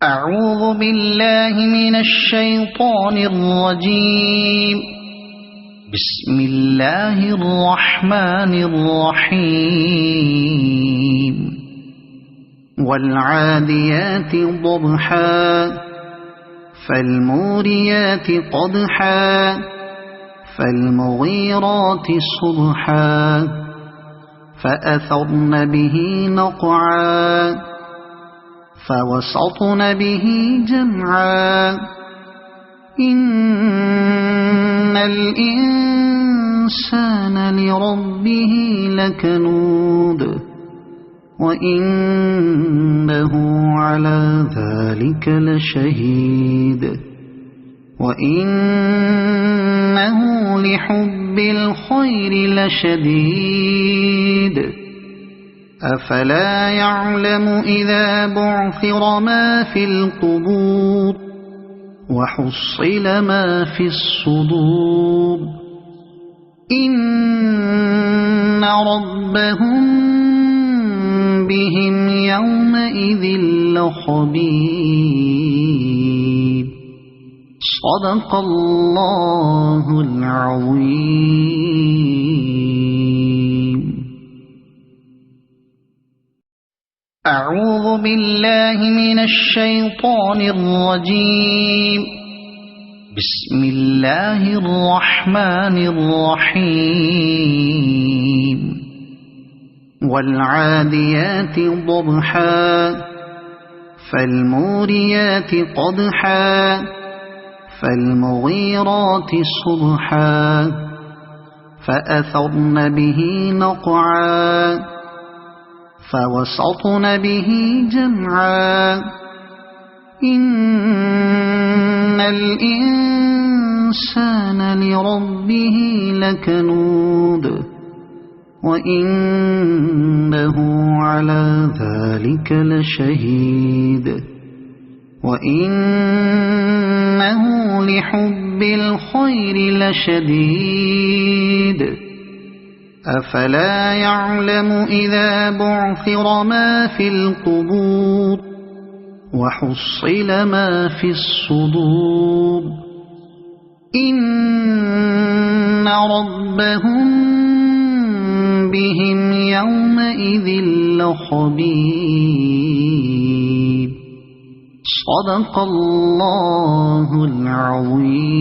أعوذ بالله من الشيطان الرجيم. بسم الله الرحمن الرحيم. والعاديات ضبحا فالموريات قدحا فالمغيرات صبحا فأثرن به نقعا فوسطن به جمعا إن الإنسان لربه لكنود وإنه على ذلك لشهيد وإنه لحب الخير لشديد أفلا يعلم إذا بعثر ما في القبور وحصل ما في الصدور إن ربهم بهم يومئذ لخبير. صدق الله العظيم. أعوذ بالله من الشيطان الرجيم. بسم الله الرحمن الرحيم. والعاديات ضبحا فالموريات قدحا فالمغيرات صبحا فأثرن به نقعا فوسطن به جمعا إن الإنسان لربه لكنود وإنه على ذلك لشهيد وإنه لحب الخير لشديد أفلا يعلم إذا بعثر ما في القبور وحصل ما في الصدور إن ربهم بهم يومئذ لخبير. صدق الله العظيم.